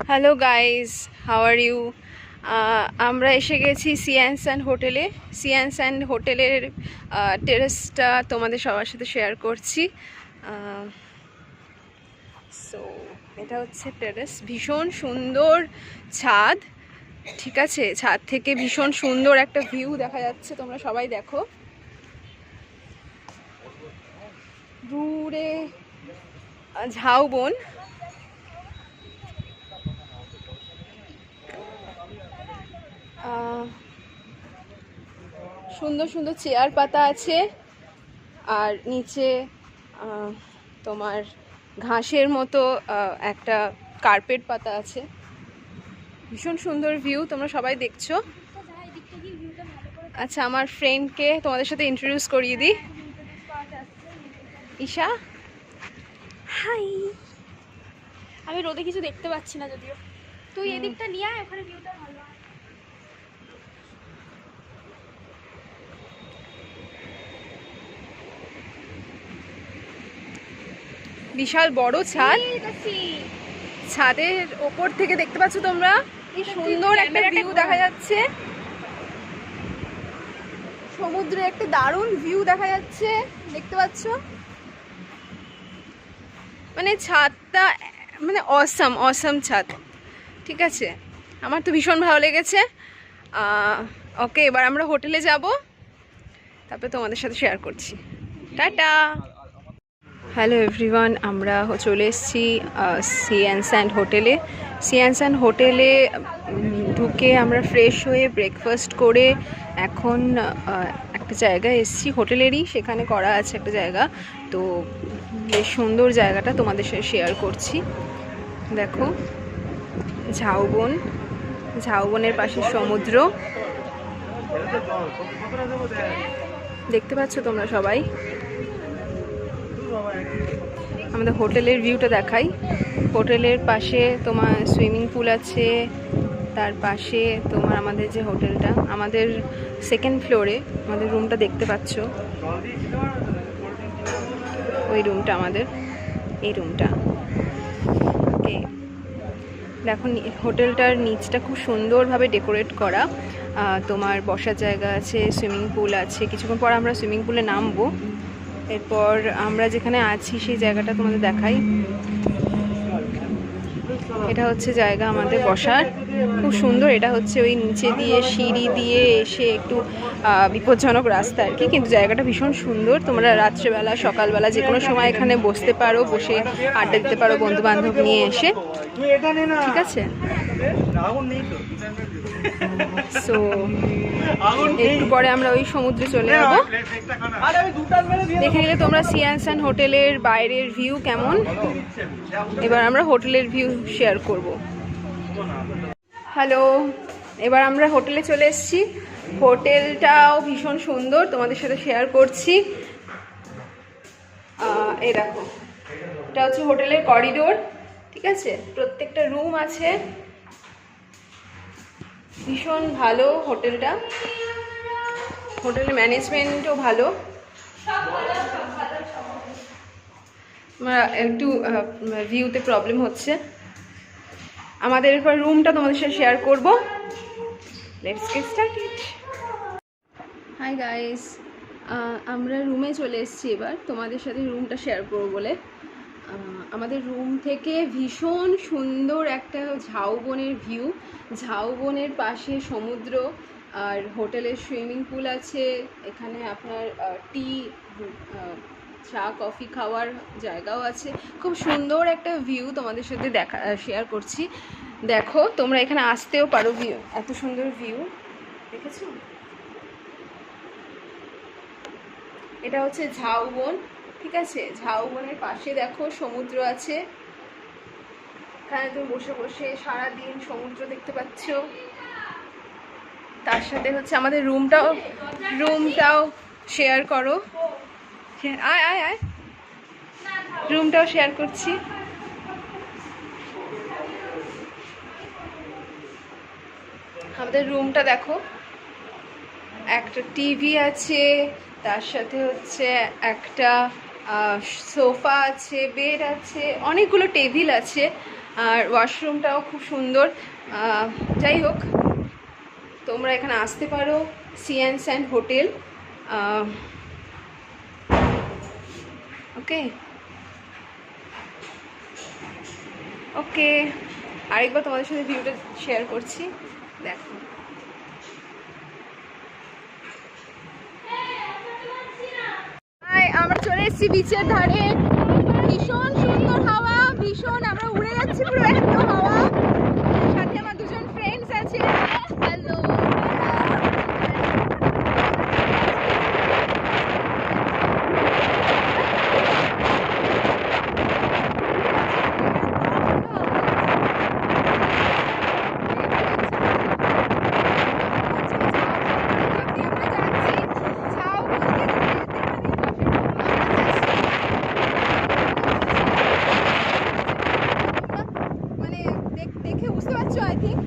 Hello guys, how are you? আমরা এসে গেছি সিয়ানস্যান্ড হোটেলে। সিয়ানস্যান্ড হোটেলের টেরেসটা তোমাদের সবার সাথে শেয়ার করছি। সো এটা হচ্ছে টেরেস, ভীষণ সুন্দর ছাদ। ঠিক আছে, ছাদ থেকে ভীষণ সুন্দর একটা ভিউ দেখা যাচ্ছে, তোমরা সবাই দেখো। দূরে ঝাউবন, সুন্দর সুন্দর চেয়ার পাতা আছে, আর নিচে তোমার ঘাসের মতো একটা কার্পেট পাতা আছে। ভীষণ সুন্দর ভিউ, তোমরা সবাই দেখছো। আচ্ছা, আমার ফ্রেন্ডকে তোমাদের সাথে ইন্ট্রোডিউস করিয়ে দিই। ঈশা, হাই। আমি রোদে কিছু দেখতে পাচ্ছি না, যদিও তুই এদিকটা নিয়ে আয়, ওখানে ভিউটা ভালো। বিশাল বড় ছাদ। ছাদের ওপর থেকে দেখতে পাচ্ছ তোমরা কি সুন্দর একটা ভিউ দেখা যাচ্ছে। সমুদ্রে একটা দারুণ ভিউ দেখা যাচ্ছে, দেখতে পাচ্ছ। মানে ছাদটা মানে অসাম অসাম ছাদ। ঠিক আছে, আমার তো ভীষণ ভালো লেগেছে। ওকে, এবার আমরা হোটেলে যাব, তারপরে তোমাদের সাথে শেয়ার করছি। টাটা। হ্যালো এভরিওয়ান, আমরা চলে এসেছি সিয়ানস্যান্ড হোটেলে। সিয়ানস্যান্ড হোটেলে ঢুকে আমরা ফ্রেশ হয়ে ব্রেকফাস্ট করে এখন একটা জায়গায় এসেছি, হোটেলেরই, সেখানে করা আছে একটা জায়গা। তো বেশ সুন্দর জায়গাটা তোমাদের সাথে শেয়ার করছি। দেখো, ঝাউবন, ঝাউবনের পাশে সমুদ্র দেখতে পাচ্ছ তোমরা সবাই। আমাদের হোটেলের ভিউটা দেখাই। হোটেলের পাশে তোমার সুইমিং পুল আছে, তার পাশে তোমার আমাদের যে হোটেলটা, আমাদের সেকেন্ড ফ্লোরে আমাদের রুমটা দেখতে পাচ্ছ। ওই রুমটা আমাদের, এই রুমটা। ওকে, দেখো হোটেলটার নিচটা খুব সুন্দরভাবে ডেকোরেট করা। তোমার বসার জায়গা আছে, সুইমিং পুল আছে। কিছুক্ষণ পর আমরা সুইমিং পুলে নামবো। এরপর আমরা যেখানে আছি সেই জায়গাটা তোমাদের দেখাই। এটা হচ্ছে জায়গা আমাদের বসার, খুব সুন্দর। এটা হচ্ছে ওই নিচে দিয়ে সিঁড়ি দিয়ে এসে একটু বিপজ্জনক রাস্তা আর কি, কিন্তু জায়গাটা ভীষণ সুন্দর। তোমরা রাত্রেবেলা সকালবেলা যে কোনো সময় এখানে বসতে পারো, বসে আড্ডা দিতে পারো বন্ধু বান্ধব নিয়ে এসে। ঠিক আছে, সো একটু পরে আমরা ওই সমুদ্রে চলে যাবো। দেখে নিলে তোমরা সিয়ানস্যান্ড হোটেলের বাইরের ভিউ কেমন। এবার আমরা হোটেলের ভিউ শেয়ার করব। হ্যালো, এবার আমরা হোটেলে চলে এসেছি। হোটেলটাও ভীষণ সুন্দর, তোমাদের সাথে শেয়ার করছি। এই দেখো, এটা হচ্ছে হোটেলের করিডোর। ঠিক আছে, প্রত্যেকটা রুম আছে। ভীষণ ভালো হোটেলটা, হোটেলের ম্যানেজমেন্টও ভালো। একটু ভিউতে প্রবলেম হচ্ছে। আমাদের এরপর রুমটা তোমাদের সাথে শেয়ার করব। Let's get started. Hi guys, আমরা রুমে চলে এসেছি। এবার তোমাদের সাথে রুমটা শেয়ার করব বলে। আমাদের রুম থেকে ভীষণ সুন্দর একটা ঝাউবনের ভিউ। ঝাউবনের পাশে সমুদ্র, আর হোটেলের সুইমিং পুল আছে। এখানে আপনার চা কফি খাওয়ার জায়গাও আছে। খুব সুন্দর একটা ভিউ তোমাদের সাথে শেয়ার করছি। দেখো, তোমরা এখানে আসতেও পারো, ভিউ এত সুন্দর ভিউ দেখেছো। এটা হচ্ছে ঝাউবন। ঠিক আছে, ঝাউবনের পাশে দেখো সমুদ্র আছে। এখানে তুমি বসে বসে সারাদিন সমুদ্র দেখতে পাচ্ছ। তার সাথে হচ্ছে আমাদের রুমটাও শেয়ার করো। আয় আয় আয়, রুমটাও শেয়ার করছি। আমাদের রুমটা দেখো, একটা টিভি আছে, তার সাথে হচ্ছে একটা সোফা আছে, বেড আছে, অনেকগুলো টেবিল আছে। আর ওয়াশরুমটাও খুব সুন্দর। যাই হোক, তোমরা এখানে আসতে পারো, সিএন স্যান্ড হোটেল। ওকে ওকে, আরেকবার তোমাদের সাথে ভিউটা শেয়ার করছি, দেখো। আমরা চলে এসেছি বিচের ধারে, ভীষণ সুন্দর হাওয়া, ভীষণ, আমরা উড়ে যাচ্ছি পুরো এত হাওয়া। সাথে আমার দুজন ফ্রেন্ডস আছে। হ্যালো, মানে দেখে বুঝতে পারছো, আই থিঙ্ক।